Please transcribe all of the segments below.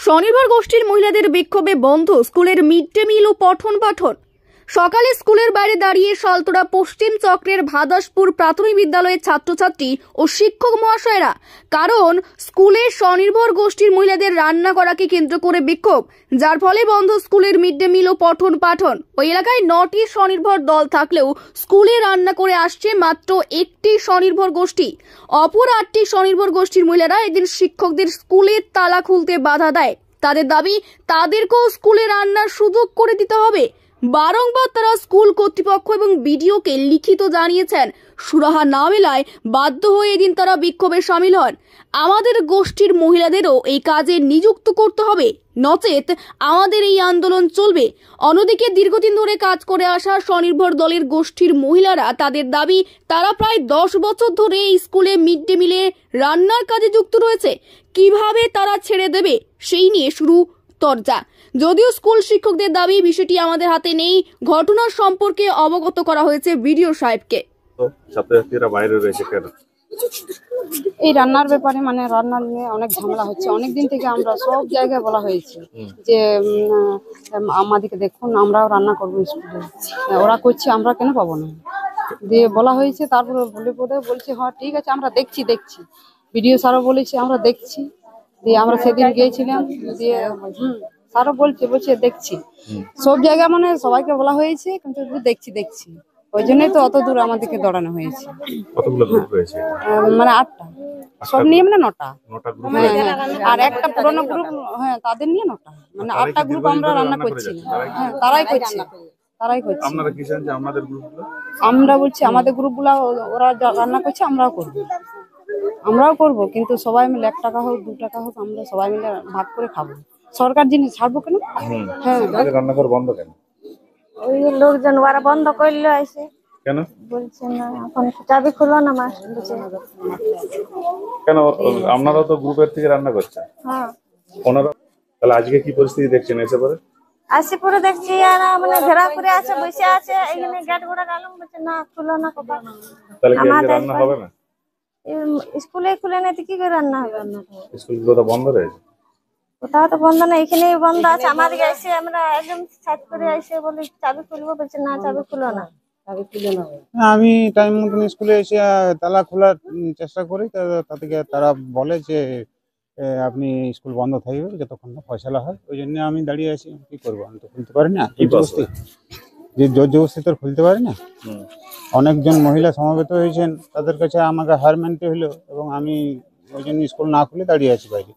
স্বনির্ভর গোষ্ঠীর মহিলাদের বিক্ষোভে বন্ধ স্কুলের মিড ডে মিল ও পঠন পাঠন। সকালে স্কুলের বাইরে দাঁড়িয়ে সালতোড়া পশ্চিম চক্রের ভাদাসপুর প্রাথমিক বিদ্যালয়ের ছাত্রছাত্রী ও শিক্ষক মহাশয়রা, কারণ স্কুলে স্বনির্ভর গোষ্ঠীর মহিলাদের রান্না করাকে কেন্দ্র করে বিক্ষোভ, যার ফলে বন্ধ স্কুলের মিড ডে মিল ও পঠন পাঠন। ওই এলাকায় 9টি স্বনির্ভর দল থাকলেও স্কুলে রান্না করে আসছে মাত্র একটি স্বনির্ভর গোষ্ঠী। অপর 8টি স্বনির্ভর গোষ্ঠীর মহিলারা এদিন শিক্ষকদের স্কুলের তালা খুলতে বাধা দেয়। তাদের দাবি, তাদেরকেও স্কুলে রান্নার সুযোগ করে দিতে হবে। বারংবার তারা স্কুল কর্তৃপক্ষ এবং বিডিওকে লিখিত জানিয়েছেন। সুরাহা না মেলায় বাধ্য হয়ে এদিন তারা বিক্ষোভে সামিল হন। আমাদের গোষ্ঠীর মহিলাদেরও এই কাজে নিযুক্ত করতে হবে, নচেত আমাদের এই আন্দোলন চলবে। অন্যদিকে দীর্ঘদিন ধরে কাজ করে আসা স্বনির্ভর দলের গোষ্ঠীর মহিলারা তাদের দাবি, তারা প্রায় 10 বছর ধরে এই স্কুলে মিড ডে মিলে রান্নার কাজে যুক্ত রয়েছে। কিভাবে তারা ছেড়ে দেবে সেই নিয়ে শুরু তরজা। যদিও স্কুল শিক্ষকদের দাবি বিষয়টি আমাদের হাতে নেই। ঘটনার সম্পর্কে অবগত করা হয়েছে বিডিও সাহেবকে। ছাত্রছাত্রীরা বাইরে রয়েছে কেন? এই রান্নার ব্যাপারে রান্না নিয়ে অনেক ঝামেলা হচ্ছে। অনেকদিন থেকে আমরা সব জায়গায় বলা হয়েছে যে আমাদেরকে দেখুন, আমরাও রান্না করবো স্কুলে, ওরা করছে আমরা কেন পাবো না দিয়ে বলা হয়েছে। তারপরে বলছে হ্যাঁ ঠিক আছে, আমরা দেখছি। বিডিও স্যারও বলেছে আমরা দেখছি। দিয়ে আমরা সেদিন গিয়েছিলাম, দিয়ে স্যারও বলছে দেখছি। সব জায়গায় সবাইকে বলা হয়েছে, কিন্তু দেখছি। ওই জন্যই তো অত দূর আমাদেরকে দৌড়ানো হয়েছে। 8টা, সব নিয়ে 9টা। আর একটা পুরোনো গ্রুপ, তাদের নিয়ে 9টা, 8টা গ্রুপ আমরা রান্না করছি। তারাই করছে। আমরা বলছি আমাদের গ্রুপগুলা ওরা রান্না করছে, আমরাও করবো, কিন্তু সবাই মিলে 1 টাকা হোক 2 টাকা হোক আমরা সবাই মিলে ভাগ করে খাবো। সরকার জিনিস ছাড়বো কেন? রান্না করা বন্ধ কেন? ওই লোকজন ওরা বন্ধ করলো এসে কেন বলছে না, এখন চাবি খুলো না মাস কেন? আপনারা তো গ্রুপের থেকে রান্না করছেন। হ্যাঁ, ওনারা তাহলে আজকে কি পরিস্থিতি দেখছেন এসে পরে? আসি পরে দেখছি আর ঘেরা করে আছে, বসে আছে এখানে গেট গোড়া গালুম, বলছে না খুলো না কোপা। তাহলে কি আজকে রান্না হবে না? স্কুলে খুলে নেই তো কি করে রান্না হবে? স্কুলগুলো তো বন্ধ রয়েছে। কোথাও তো বন্ধ না, এখানেই বন্ধ আছে। আমাদের এসে আমরা একদম সাইড করে এসে বলি চাবি খুলবো, বলছে না চাবি খুলো না। আমি টাইম মতন স্কুলে এসে তালা খোলার চেষ্টা করি, তারা বলে যে আপনি স্কুল বন্ধ থাকবে যতক্ষণ না ফয়সালা হয়। ওই জন্য আমি দাঁড়িয়ে আছি। কি করবো, আমি তো খুলতে পারি না। জোর জবরদস্তি তো খুলতে পারি না। অনেকজন মহিলা সমাবেত হয়েছেন, তাদের কাছে আমাকে হার মানতে হলো, এবং আমি ওই জন্য স্কুল না খুলে দাঁড়িয়ে আছি বাইরে।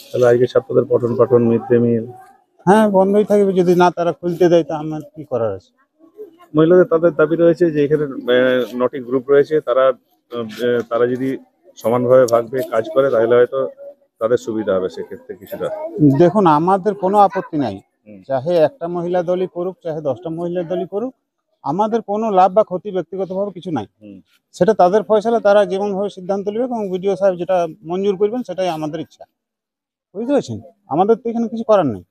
তাহলে আজকে ছাত্রদের পঠন পাঠন মিড ডে মিল বন্ধই থাকবে। যদি না তারা খুলতে দেয় তা আমার কি করার আছে? মহিলাদের তাদের দাবি রয়েছে যে এখানে 9টি গ্রুপ রয়েছে, তারা যদি সমানভাবে ভাগে কাজ করে তাহলে হয়তো তাদের সুবিধা হবে। সেক্ষেত্রে কিছুটা দেখুন, আমাদের কোনো আপত্তি নাই, চাহে একটা মহিলা দলই করুক, চাহে 10টা মহিলা দলই করুক। আমাদের কোনো লাভ বা ক্ষতি ব্যক্তিগতভাবে কিছু নাই। সেটা তাদের ফয়সালা, তারা যেমনভাবে সিদ্ধান্ত নেবে এবং বিডিও সাহেব যেটা মঞ্জুর করবেন সেটাই আমাদের ইচ্ছা। বুঝতে পারছেন? আমাদের তো এখানে কিছু করার নেই।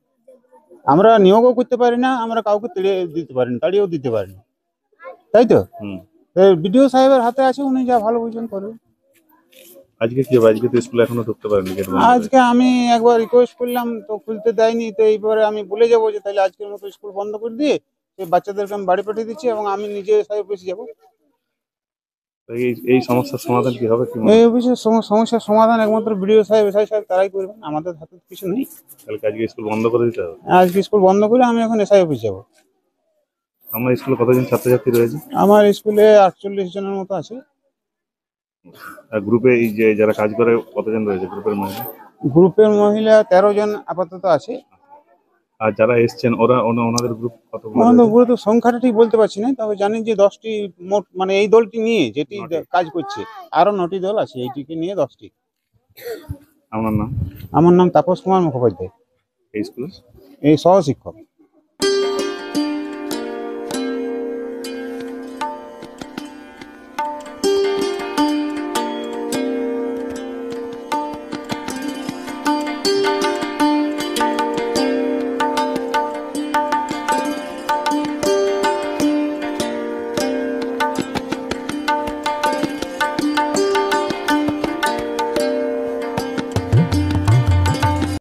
আমরা নিয়োগও করতে পারি না, আমরা কাউকে তাড়িয়েও দিতে পারি না, তাই তো? বিডিও সাহেবের হাতে আছে, উনি যা ভালো বুঝবেন করবেন। আজকে কি হবে? আজকে তো স্কুলে এখনো ঢুকতে পারেনি। আজকে আমি একবার রিকোয়েস্ট করলাম তো খুলতে দেয়নি। তো এইবারে আমি বলে যাবো যে তাহলে আজকের মতো স্কুল বন্ধ করে দিয়ে সেই বাচ্চাদেরকে আমি বাড়ি পাঠিয়ে দিচ্ছি, এবং আমি নিজে সাহেব অফিসে যাবো। এই সমস্যার সমাধান কি হবে? এই অফিসের সমস্যার সমাধান একমাত্র বিডিও সাহেব, এসআই সাহেব তারাই করবেন, আমাদের হাতে কিছু নেই। তাহলে আজকে স্কুল বন্ধ করে দিতে হবে? আজকে স্কুল বন্ধ করে আমি এখন এসআই অফিস যাবো। আমার স্কুলে কতজন ছাত্রছাত্রী রয়েছে? আমার স্কুলে 48 জনের মতো আছে। গ্রুপে এই যে যারা কাজ করে কতজন রয়েছে? গ্রুপের মহিলা 13 জন আপাতত আছে। আর যারা এসছেন ওনাদের গ্রুপ কত? গ্রুপ তো সংখ্যাটা ঠিক বলতে পারছি না, তবে জানি যে 10টি মোট, এই দলটি নিয়ে যেটি কাজ করছে আরো 9টি দল আছে, এইটিকে নিয়ে 10টি। আমার নাম তাপস কুমার মুখোপাধ্যায়, এই স্কুলের এই সহশিক্ষক।